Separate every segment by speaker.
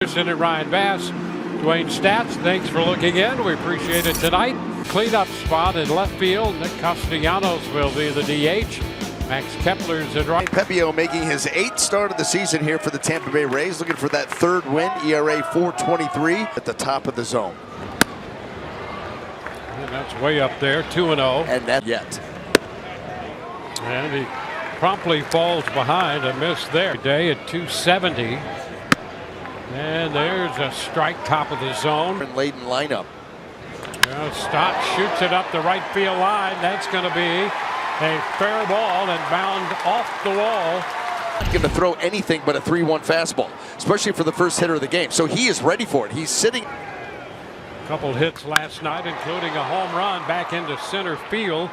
Speaker 1: And Ryan Bass, Dwayne Stats, thanks for looking in. We appreciate it tonight. Cleanup spot in left field. Nick Castellanos will be the DH. Max Kepler's at right.
Speaker 2: Pepiot making his 8th start of the season here for the Tampa Bay Rays, looking for that 3rd win. ERA 4.23 at the top of the zone.
Speaker 1: And that's way up there, 2-0.
Speaker 2: And that yet.
Speaker 1: And he promptly falls behind. A miss there today at 270. And there's a strike, top of the zone.
Speaker 2: Laden lineup.
Speaker 1: Stott shoots it up the right field line. That's going to be a fair ball and bound off the wall.
Speaker 2: Going to throw anything but a 3-1 fastball, especially for the first hitter of the game. So he is ready for it. He's sitting.
Speaker 1: A couple hits last night, including a home run back into center field.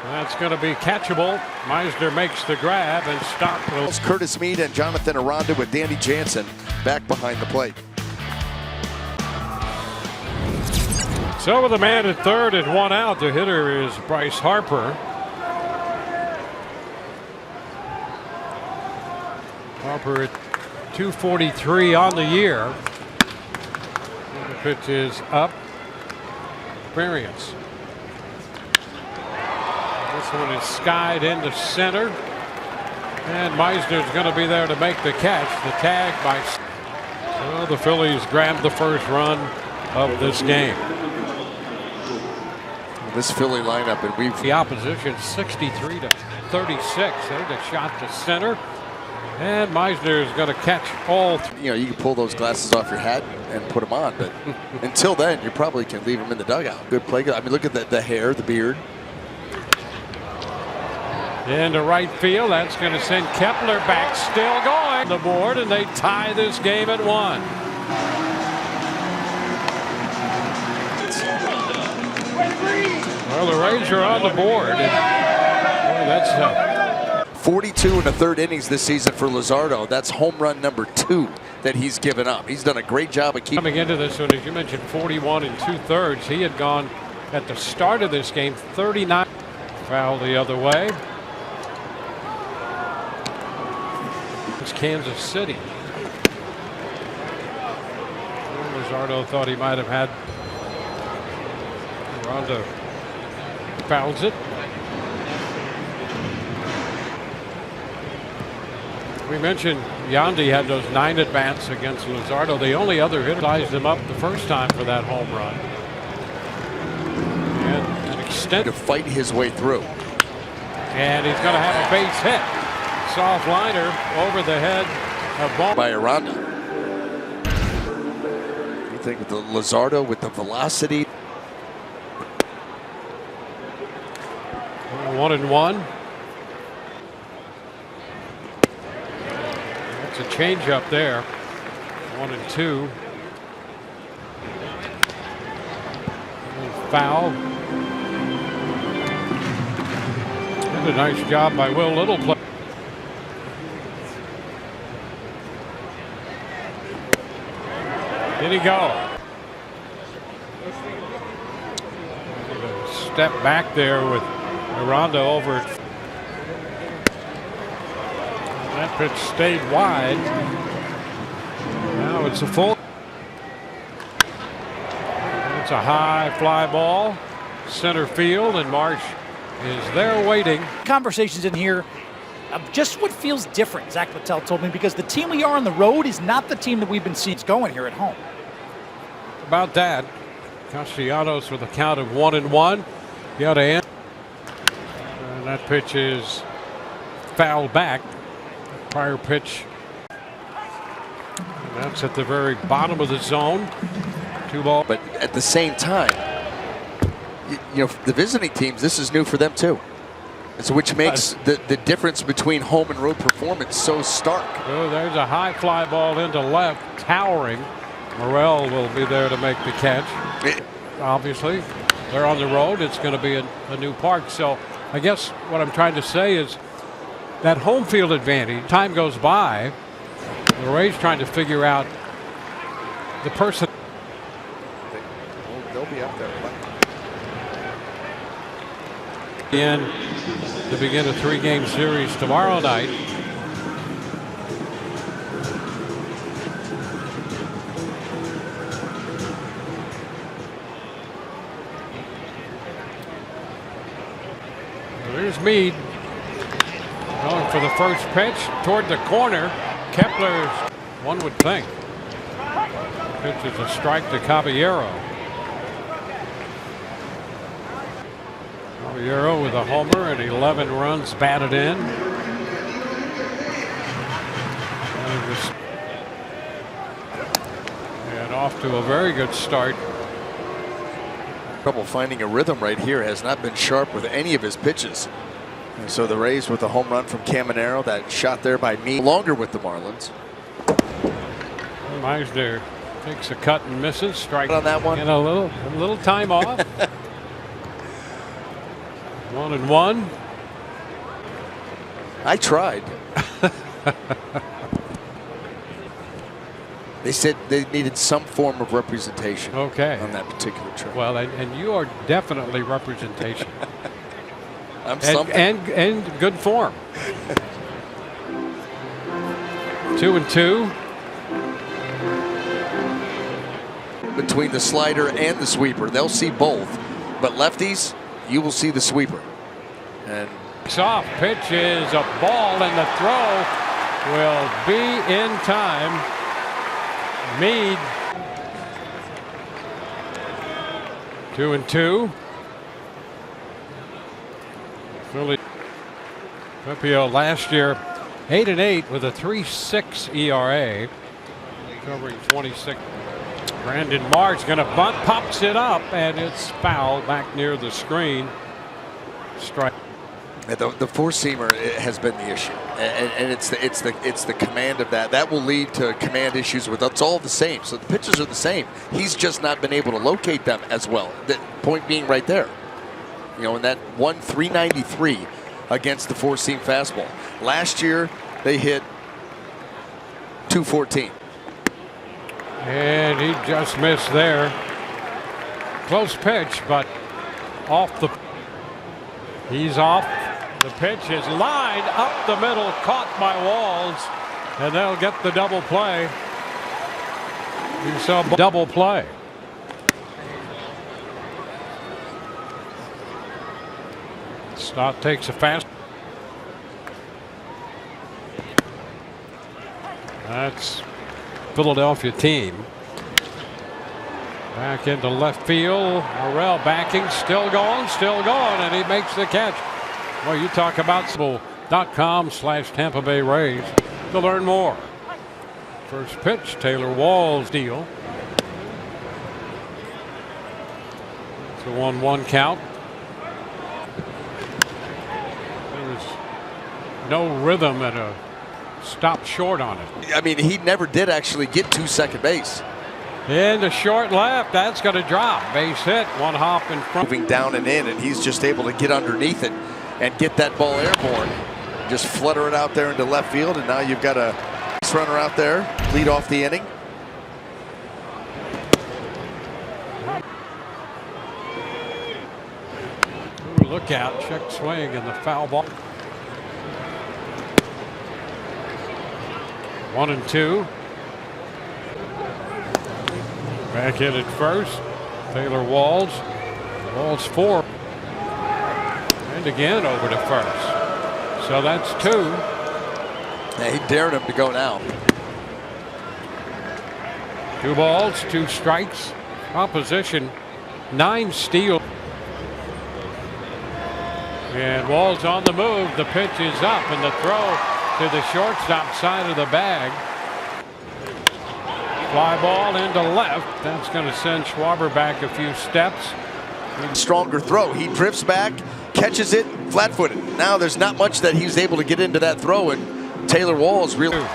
Speaker 1: That's going to be catchable. Meisner makes the grab, and Stott will.
Speaker 2: Curtis Mead and Jonathan Aranda with Danny Jansen back behind the plate.
Speaker 1: So with a man at third and 1 out, the hitter is Bryce Harper. Harper at 243 on the year. The pitch is up. Variance. This one is skied into center. And Meisner's going to be there to make the catch. The tag by. So the Phillies grabbed the first run of this game.
Speaker 2: This Philly lineup, and we've
Speaker 1: the opposition 63 to 36. There's a shot to center. And Meisner is going to catch all.
Speaker 2: You know, you can pull those glasses off your hat and put them on, but until then, you probably can leave them in the dugout. Good play. I mean, look at the hair, the beard.
Speaker 1: Into right field, that's going to send Kepler back, still going the board, and they tie this game at 1. Well, the Rays are on the board. And, boy, that's
Speaker 2: 42 in the 3rd innings this season for Luzardo. That's home run number 2 that he's given up. He's done a great job of keeping.
Speaker 1: Coming into this one, as you mentioned, 41 2/3. He had gone at the start of this game 39. Foul the other way. It's Kansas City. Luzardo thought he might have had. Rondo fouls it. We mentioned Yandy had those 9 at-bats against Luzardo. The only other hitter sized him up the first time for that home run. And an extent
Speaker 2: to fight his way through.
Speaker 1: And he's going to have a base hit. Soft liner over the head of ball
Speaker 2: by Aranda. You think with the Luzardo with the velocity.
Speaker 1: 1-1. That's a change up there. 1-2. Foul. Did a nice job by Will Little. Did he go? Step back there with Aranda over. That pitch stayed wide. Now it's a full. It's a high fly ball, center field, and Marsh is there waiting.
Speaker 3: Conversations in here of just what feels different, Zach Patel told me, because the team we are on the road is not the team that we've been seeing going here at home.
Speaker 1: About that, Castellanos with a count of 1-1. The other end. And that pitch is fouled back. Prior pitch. And that's at the very bottom of the zone. 2 ball.
Speaker 2: But at the same time, you know, the visiting teams, this is new for them too. So which makes the difference between home and road performance so stark.
Speaker 1: Oh, there's a high fly ball into left, towering. Morel will be there to make the catch. Obviously, they're on the road. It's going to be a new park. So I guess what I'm trying to say is that home field advantage, time goes by, the Rays trying to figure out the person.
Speaker 2: They'll be up there.
Speaker 1: In to begin a 3-game series tomorrow night. Here's Meade going for the first pitch toward the corner. Kepler's, one would think. Pitch is a strike to Caballero. Caballero with a homer and 11 runs batted in. And off to a very good start.
Speaker 2: Trouble finding a rhythm right here. Has not been sharp with any of his pitches. And so the Rays with the home run from Caminero, that shot there by me, longer with the Marlins.
Speaker 1: Meisner takes a cut and misses. Strike
Speaker 2: on that one.
Speaker 1: And a little time off. 1-1.
Speaker 2: I tried. They said they needed some form of representation.
Speaker 1: Okay.
Speaker 2: On that particular trip.
Speaker 1: Well, and you are definitely representation.
Speaker 2: I'm something.
Speaker 1: And good form. 2-2.
Speaker 2: Between the slider and the sweeper, they'll see both. But lefties, you will see the sweeper. And
Speaker 1: Soft pitch is a ball, and the throw will be in time. Meade. 2-2. Phillies. Pepio last year 8-8 with a 3.6 ERA, covering 26. Brandon Marsh going to bunt, pops it up, and it's foul back near the screen. Strike.
Speaker 2: the four-seamer has been the issue, and it's the command of that. That will lead to command issues with us. It's all the same. So the pitches are the same. He's just not been able to locate them as well. The point being right there. You know, in that 393 against the four-seam fastball. Last year they hit 214.
Speaker 1: And he just missed there. Close pitch, but off the. He's off. The pitch is lined up the middle, caught by Walls, and they'll get the double play. You saw double play. Stott takes a fast. That's Philadelphia team. Back into left field. Morrell backing, still going, and he makes the catch. Well, you talk about .com/Tampa Bay Rays to learn more. First pitch, Taylor Walls deal. It's a 1-1 count. There was no rhythm and a stop short on it.
Speaker 2: I mean, he never did actually get to second base.
Speaker 1: In the short left, that's going to drop. Base hit, one hop in front.
Speaker 2: Moving down and in, and he's just able to get underneath it and get that ball airborne. Just flutter it out there into left field, and now you've got a runner out there, lead off the inning.
Speaker 1: Ooh, look out, check swing and the foul ball. 1-2. Back in at first. Taylor Walls. Walls 4. And again over to first. So that's 2.
Speaker 2: Yeah, he dared him to go now.
Speaker 1: 2 balls, 2 strikes. Opposition 9 steals. And Walls on the move. The pitch is up, and the throw to the shortstop side of the bag. Fly ball into left. That's going to send Schwarber back a few steps.
Speaker 2: Stronger throw. He drifts back, catches it, flat-footed. Now there's not much that he's able to get into that throw, and Taylor Walls really.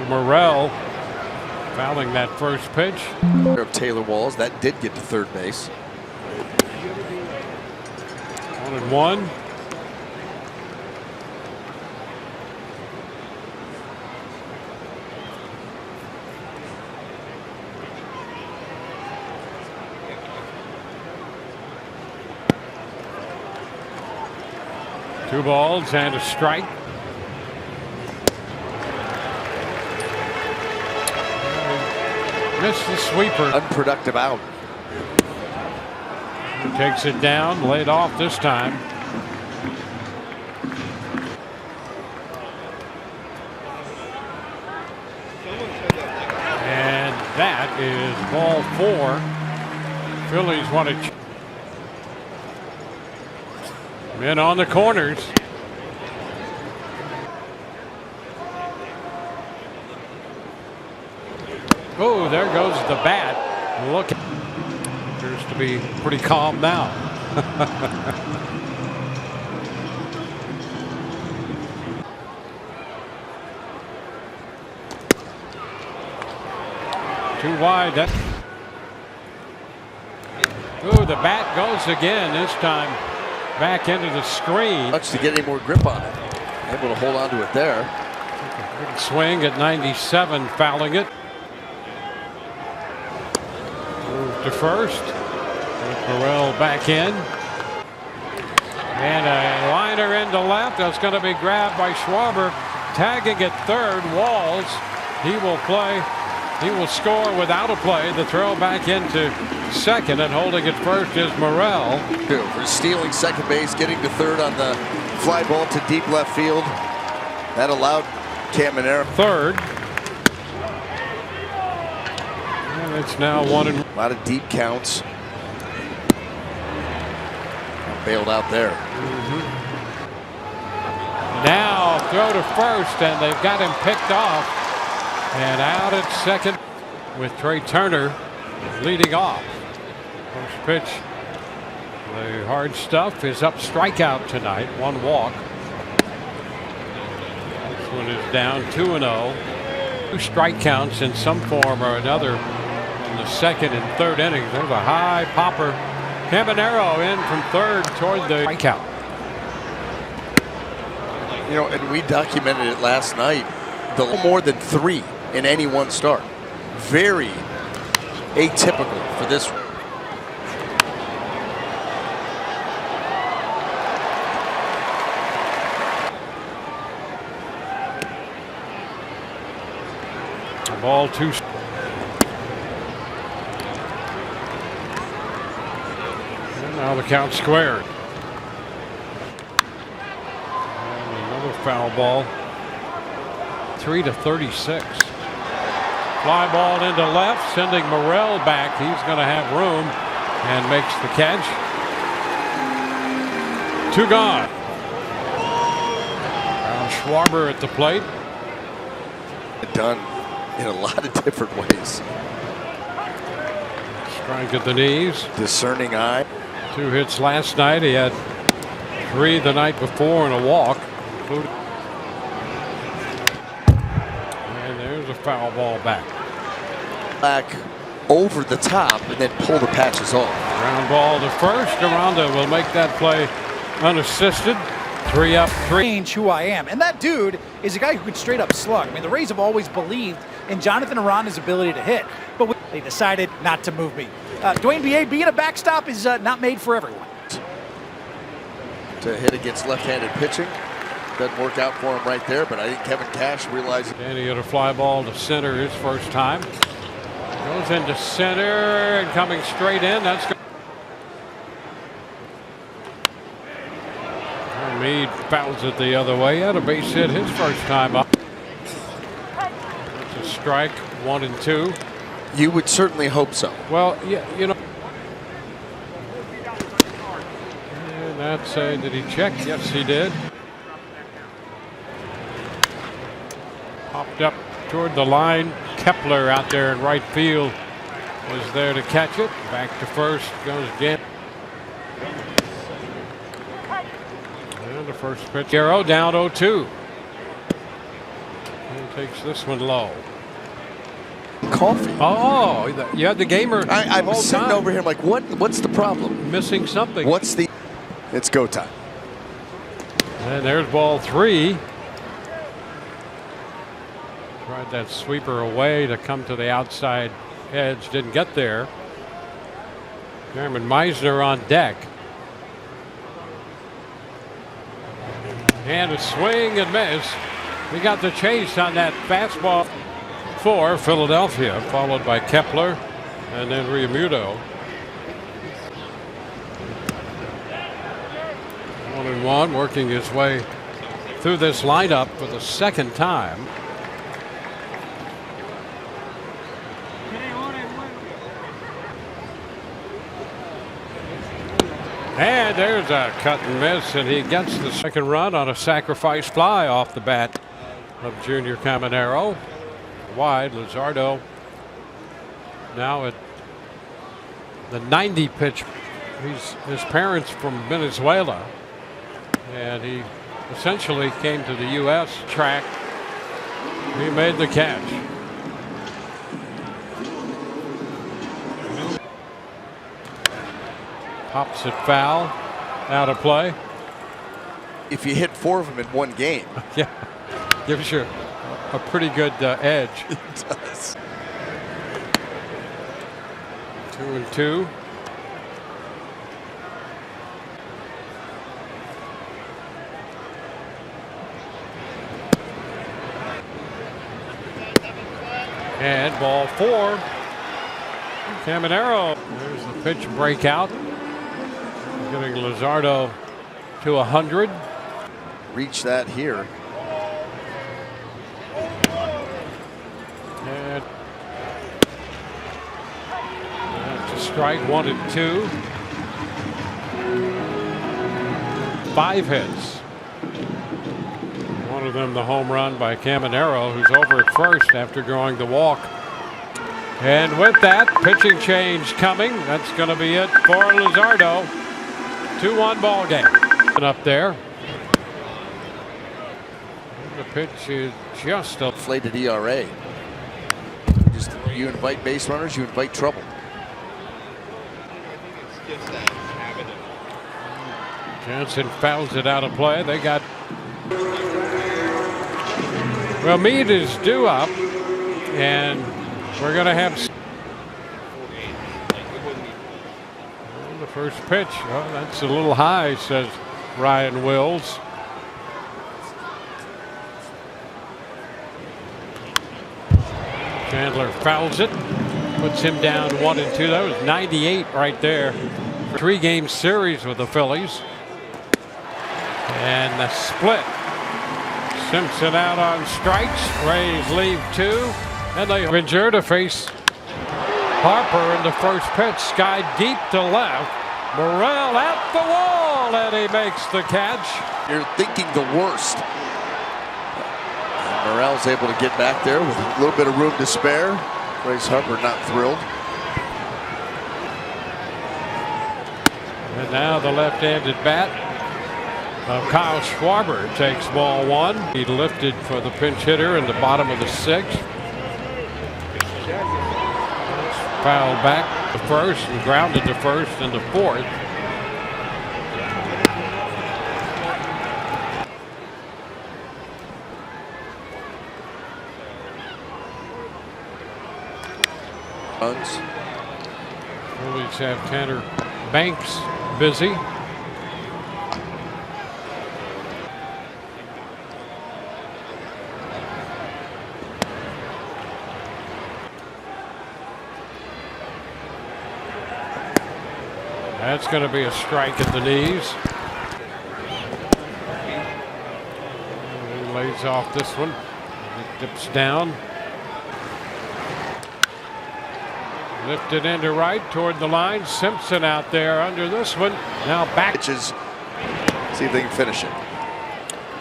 Speaker 1: Morrell fouling that first pitch.
Speaker 2: Of Taylor Walls, that did get to third base.
Speaker 1: 1-1. Two balls and a strike. Missed the sweeper.
Speaker 2: Unproductive out.
Speaker 1: Takes it down, laid off this time. And that is ball 4. Phillies want to. Men on the corners. Oh, there goes the bat. Look, appears to be pretty calm now. Too wide. That. Oh, the bat goes again. This time back into the screen.
Speaker 2: Much to get any more grip on it. Able to hold on to it there.
Speaker 1: Big swing at 97, fouling it. Move to first. Morel back in. And a liner into left. That's going to be grabbed by Schwarber. Tagging at third. Walls. He will play. He will score without a play. The throw back into second, and holding it first is Morel.
Speaker 2: For stealing second base, getting to third on the fly ball to deep left field. That allowed Caminero.
Speaker 1: Third. And it's now 1-1.
Speaker 2: A lot of deep counts. Bailed out there.
Speaker 1: Now throw to first, and they've got him picked off. And out at second with Trey Turner leading off. First pitch. The hard stuff is up, strikeout tonight. 1 walk. This one is down 2-0. 2 strike counts in some form or another in the second and third innings. There's a high popper. Caminero in from third toward the strikeout.
Speaker 2: You know, and we documented it last night. The more than 3 in any one start. Very atypical for this one.
Speaker 1: Ball 2. And now the count squared. And another foul ball. 3-36. Fly ball into left, sending Morel back. He's going to have room and makes the catch. 2 gone. Now Schwarber at the plate.
Speaker 2: Done in a lot of different ways.
Speaker 1: Strike at the knees.
Speaker 2: Discerning eye.
Speaker 1: 2 hits last night. He had 3 the night before and a walk. And there's a foul ball back.
Speaker 2: Back over the top and then pull the patches off.
Speaker 1: Ground ball to first. Aranda will make that play unassisted. 3 up, 3.
Speaker 3: Change who I am. And that dude is a guy who could straight up slug. I mean, the Rays have always believed in Jonathan Aranda's ability to hit, but they decided not to move me. Dwayne B.A. being a backstop is not made for everyone.
Speaker 2: To hit against left-handed pitching. Doesn't work out for him right there, but I think Kevin Cash realized.
Speaker 1: And he hit a fly ball to center his first time. Goes into center and coming straight in. That's good. Meade fouls it the other way. He had a base hit his first time up. It's a strike, 1 and 2.
Speaker 2: You would certainly hope so.
Speaker 1: Well, yeah, you know. And that's did he check? Yes, he did. Popped up toward the line. Kepler out there in right field was there to catch it. Back to first goes again. And the first pitch. Arrow down 0-2. And takes this one low.
Speaker 2: Coffee.
Speaker 1: Oh, you had the gamer.
Speaker 2: I'm sitting over here like, what's the problem?
Speaker 1: Missing something.
Speaker 2: What's the? It's go time.
Speaker 1: And there's ball 3. Tried that sweeper away to come to the outside edge. Didn't get there. Chairman Meisner on deck. And a swing and miss. We got the chase on that fastball for Philadelphia, followed by Kepler and then Realmuto. 1-1, working his way through this lineup for the second time. And there's a cut and miss, and he gets the second run on a sacrifice fly off the bat of Junior Caminero. Wide, Luzardo now at the 90 pitch. His parents from Venezuela, and he essentially came to the U.S. track. He made the catch. Pops it foul, out of play.
Speaker 2: If you hit 4 of them in one game.
Speaker 1: Yeah, gives you a pretty good edge.
Speaker 2: It does.
Speaker 1: 2-2. And ball 4. Caminero. There's the pitch breakout. Getting Luzardo to 100.
Speaker 2: Reach that here.
Speaker 1: And that's a strike, 1-2. 5 hits. One of them the home run by Caminero, who's over at first after drawing the walk. And with that, pitching change coming. That's going to be it for Luzardo. 2-1 ball game. And up there. The pitch is just a
Speaker 2: inflated ERA. Just you invite base runners, you invite trouble.
Speaker 1: Johnson fouls it out of play. They got. Well, Meade is due up, and we're going to have the first pitch. Oh, that's a little high, says Ryan Wills. Chandler fouls it, puts him down 1-2. That was 98 right there. 3-game series with the Phillies. And the split. Simpson out on strikes. Rays leave 2. And they venture to face Harper in the first pitch. Sky deep to left. Morel at the wall, and he makes the catch.
Speaker 2: You're thinking the worst. And Morel's able to get back there with a little bit of room to spare. Bryce Harper not thrilled.
Speaker 1: And now the left-handed bat of Kyle Schwarber takes ball 1. He lifted for the pinch hitter in the bottom of the 6th. Fouled back to first and grounded to first in the 4th. Phillies have Tanner Banks busy. That's going to be a strike at the knees. He lays off this one. It dips down. Lifted into right toward the line. Simpson out there under this one. Now back.
Speaker 2: Pitches. See if they can finish it.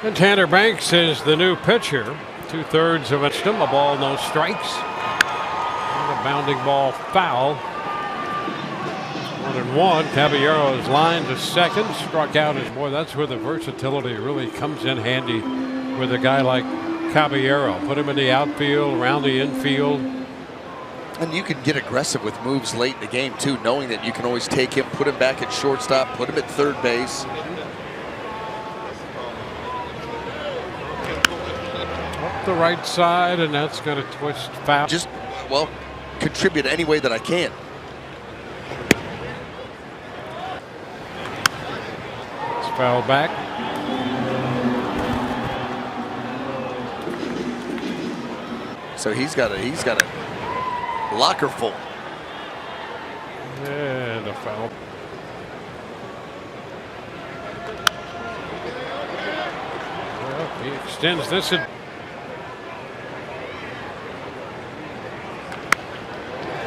Speaker 1: And Tanner Banks is the new pitcher. 2/3 of it. A ball, no strikes. And a bounding ball foul. 1-1. Caballero is lined to second. Struck out as boy. That's where the versatility really comes in handy with a guy like Caballero. Put him in the outfield, around the infield.
Speaker 2: And you can get aggressive with moves late in the game too, knowing that you can always take him, put him back at shortstop, put him at third base.
Speaker 1: Up the right side, and that's going to twist foul.
Speaker 2: Just, well, contribute any way that I can.
Speaker 1: It's fouled back.
Speaker 2: So he's got a locker full.
Speaker 1: And a foul. He extends this.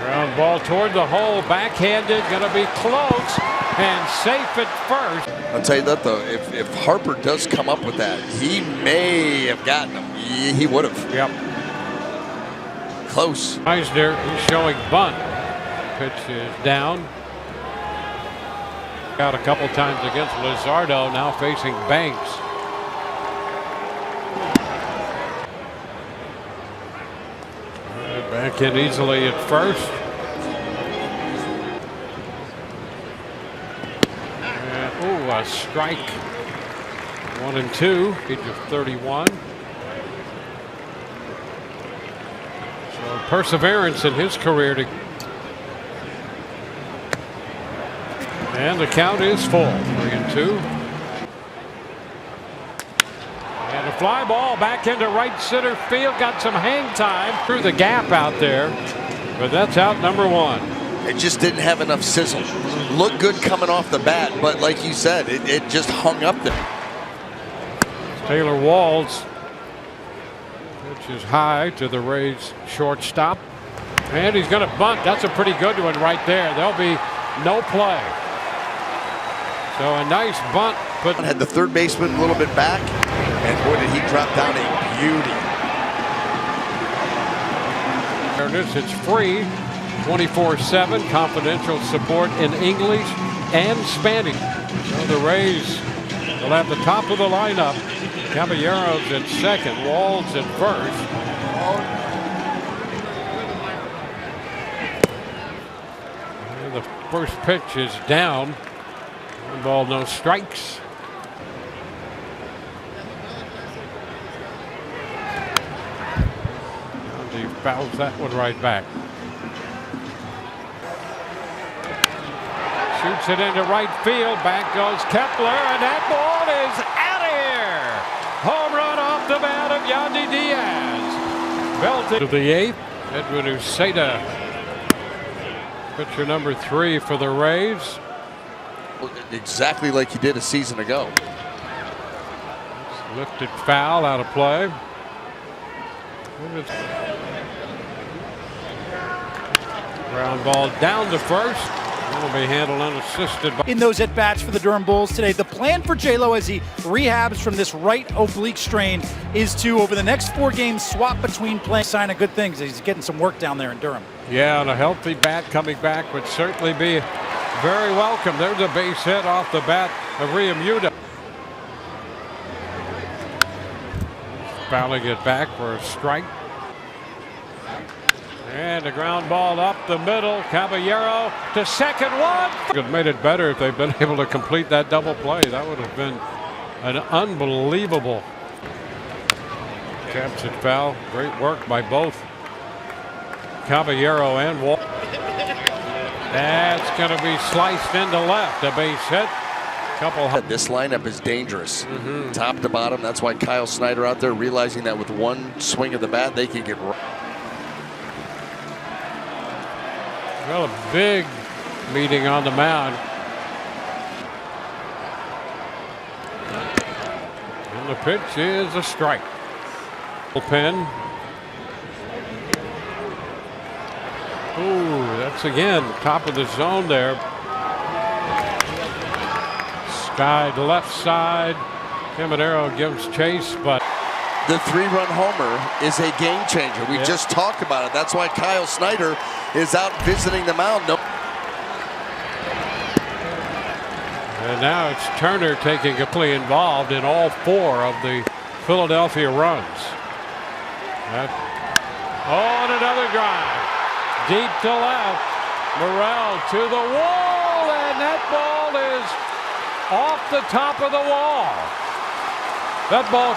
Speaker 1: Ground ball toward the hole, backhanded, going to be close and safe at first.
Speaker 2: I'll tell you that though, if Harper does come up with that, he may have gotten him. He would have.
Speaker 1: Yep.
Speaker 2: Close.
Speaker 1: Eisner is showing bunt. Pitch is down. Got a couple times against Luzardo, now facing Banks. Back in easily at first. And, a strike. 1-2, age of 31. So perseverance in his career to. And the count is full. 3-2. And a fly ball back into right center field. Got some hang time through the gap out there. But that's out number one.
Speaker 2: It just didn't have enough sizzle. Looked good coming off the bat, but like you said, it just hung up there.
Speaker 1: Taylor Walls. Pitch is high to the Rays shortstop. And he's going to bunt. That's a pretty good one right there. There'll be no play. So a nice bunt, but
Speaker 2: had the third baseman a little bit back, and boy did he drop down a beauty.
Speaker 1: It's free, 24/7, confidential support in English and Spanish. So the Rays will have the top of the lineup. Caballeros at second, Walls at first. And the first pitch is down. One ball, no strikes. And he fouls that one right back. Shoots it into right field. Back goes Kepler, and that ball is out of here. Home run off the bat of Yandy Diaz. Belted to the eighth. Edwin Uceta, pitcher number 3 for the Rays.
Speaker 2: Exactly like he did a season ago.
Speaker 1: Lifted foul, out of play. Ground ball down to first. Will be handled unassisted.
Speaker 3: In those at-bats for the Durham Bulls today, the plan for J-Lo as he rehabs from this right oblique strain is to, over the next 4 games, swap between playing. Sign of good things. He's getting some work down there in Durham.
Speaker 1: Yeah, and a healthy bat coming back would certainly be very welcome. There's a base hit off the bat of Realmuto. Fouling it back for a strike. And a ground ball up the middle. Caballero to second one. Could have made it better if they've been able to complete that double play. That would have been an unbelievable. Taps it foul. Great work by both Caballero and Wall. That's going to be sliced into left. A base hit.
Speaker 2: This lineup is dangerous, top to bottom. That's why Kyle Snyder out there realizing that with one swing of the bat, they can get.
Speaker 1: Well, a big meeting on the mound. And the pitch is a strike. Bullpen. Ooh, that's again top of the zone there. Sky to left side. Caminero gives chase, but
Speaker 2: the 3-run homer is a game changer. We just talked about it. That's why Kyle Snyder is out visiting the mound.
Speaker 1: And now it's Turner completely involved in all 4 of the Philadelphia runs. And another drive. Deep to left. Morel to the wall, and that ball is off the top of the wall. That ball